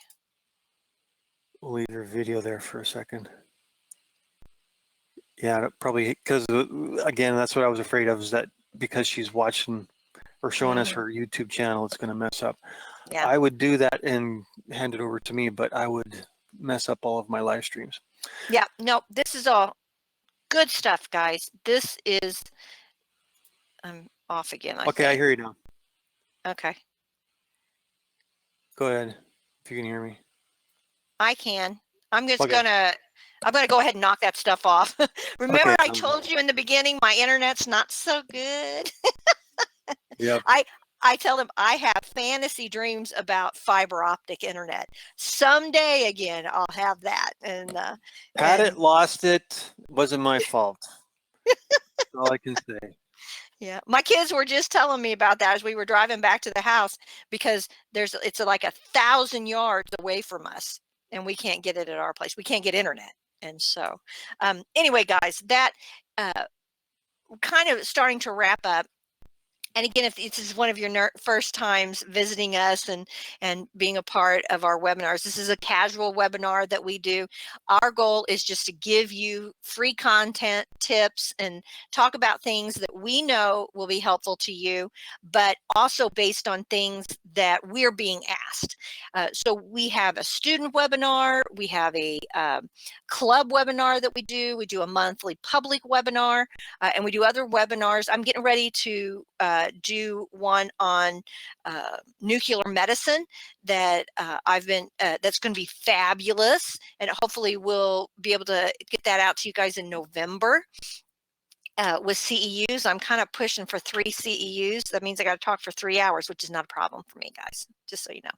We'll leave your video there for a second. Yeah, probably because again, that's what I was afraid of, is that because she's watching or showing us her YouTube channel, it's going to mess up.
Yeah.
I would do that and hand it over to me, but I would mess up all of my live streams.
Yeah. No, this is all good stuff, guys. This is, I'm off again.
Okay, I hear you now.
Okay.
Go ahead if you can hear me.
I can. I'm just
Okay.
gonna go ahead and knock that stuff off. Remember,
Okay,
I told you in the beginning, my internet's not so good.
Yep.
I tell them I have fantasy dreams about fiber optic internet. Someday again, I'll have that. And
had it, lost it, wasn't my fault. That's all I can say.
Yeah, my kids were just telling me about that as we were driving back to the house, because it's like 1,000 yards away from us, and we can't get it at our place. We can't get internet. And so anyway, guys, that kind of starting to wrap up. And again, if this is one of your first times visiting us and being a part of our webinars, this is a casual webinar that we do. Our goal is just to give you free content, tips, and talk about things that we know will be helpful to you, but also based on things that we're being asked. So we have a student webinar, we have a club webinar that we do a monthly public webinar, and we do other webinars. I'm getting ready to do one on nuclear medicine that that's going to be fabulous, and hopefully we'll be able to get that out to you guys in November. With CEUs, I'm kind of pushing for 3 CEUs. That means I got to talk for 3 hours, which is not a problem for me, guys, just so you know.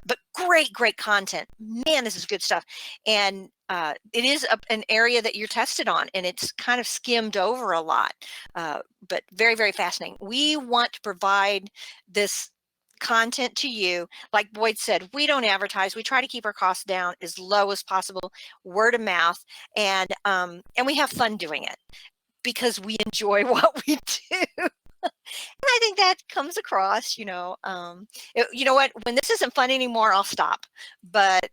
But great content. Man, this is good stuff. And it is an area that you're tested on, and it's kind of skimmed over a lot, but very fascinating. We want to provide this content to you. Like Boyd said, we don't advertise. We try to keep our costs down as low as possible, word of mouth, and we have fun doing it, because we enjoy what we do. And I think that comes across, you know what, when this isn't fun anymore, I'll stop. But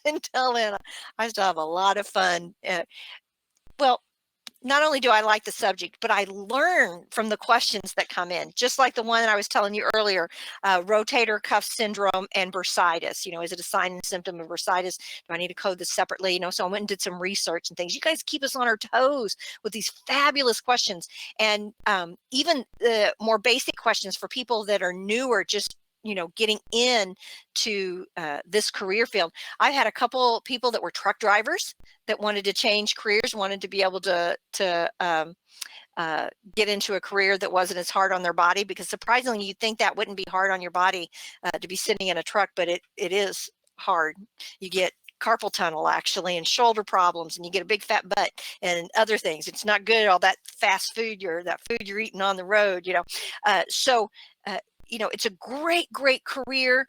until then, I still have a lot of fun. Well, not only do I like the subject, but I learn from the questions that come in, just like the one that I was telling you earlier, rotator cuff syndrome and bursitis. Is it a sign and symptom of bursitis? Do I need to code this separately? So I went and did some research and things. You guys keep us on our toes with these fabulous questions. And even the more basic questions for people that are newer, just getting in to this career field. I've had a couple people that were truck drivers that wanted to change careers, wanted to be able to get into a career that wasn't as hard on their body, because surprisingly, you'd think that wouldn't be hard on your body to be sitting in a truck, but it is hard. You get carpal tunnel, actually, and shoulder problems, and you get a big fat butt and other things. It's not good, all that fast food you're eating on the road. It's a great career.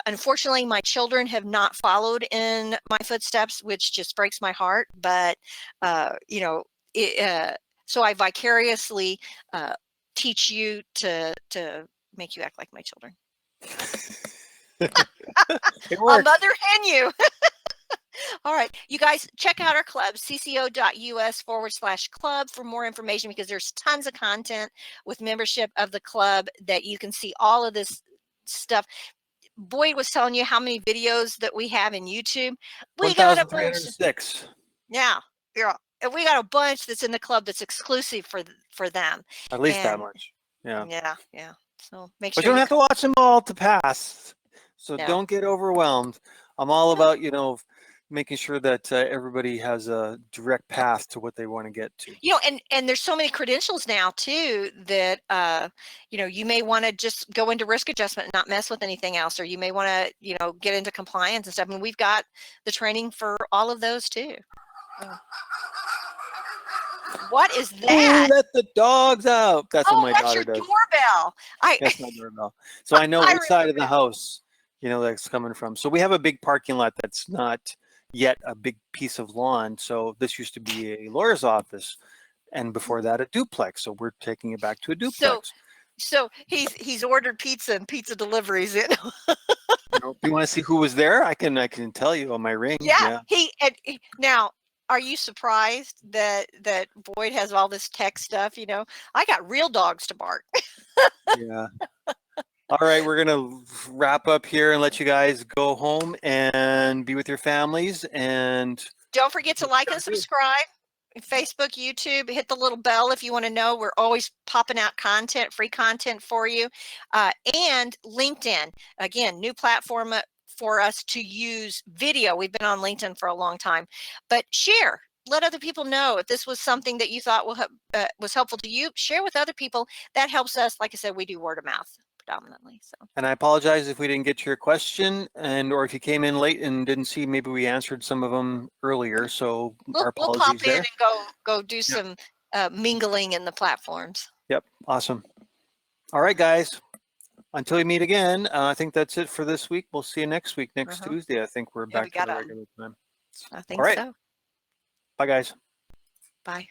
Unfortunately, my children have not followed in my footsteps, which just breaks my heart. But so I vicariously teach you to make you act like my children. A mother and you. All right, you guys, check out our club, cco.us/club, for more information, because there's tons of content with membership of the club that you can see all of this stuff. Boyd was telling you how many videos that we have in YouTube. We got a bunch.
1,306.
Yeah, yeah. And we got a bunch that's in the club that's exclusive for them.
At least that
And
much. Yeah.
yeah. So make
But
sure
you don't
you
have to watch them all to pass. So
no.
don't get overwhelmed. I'm all about, making sure that everybody has a direct path to what they want to get to.
And there's so many credentials now too that you may want to just go into risk adjustment and not mess with anything else, or you may want to get into compliance and stuff. And we've got the training for all of those too. Oh. What is that?
Let the dogs out. That's what my
that's
daughter
your
does.
doorbell.
That's my doorbell. So I know which side of the house, that's coming from. So we have a big parking lot that's not yet a big piece of lawn. So this used to be a lawyer's office, and before that a duplex. So we're taking it back to a duplex.
So he's ordered pizza and pizza deliveries in.
If you want to see who was there, I can tell you on my ring.
Yeah. Now, are you surprised that Boyd has all this tech stuff? I got real dogs to bark.
Yeah. All right, we're gonna wrap up here and let you guys go home and be with your families. And
don't forget to like and subscribe. Facebook, YouTube, hit the little bell if you want to know. We're always popping out content, free content for you. And LinkedIn, again, new platform for us to use video. We've been on LinkedIn for a long time, but share. Let other people know if this was something that you thought was helpful to you. Share with other people. That helps us. Like I said, we do word of mouth predominantly. So.
And I apologize if we didn't get to your question, or if you came in late and didn't see, maybe we answered some of them earlier. So our apologies
we'll pop
there.
in and go do some mingling in the platforms.
Yep, awesome. All right, guys. Until we meet again, I think that's it for this week. We'll see you next week, next Tuesday. I think we're back to the regular time.
I think
All right.
so.
Bye, guys.
Bye.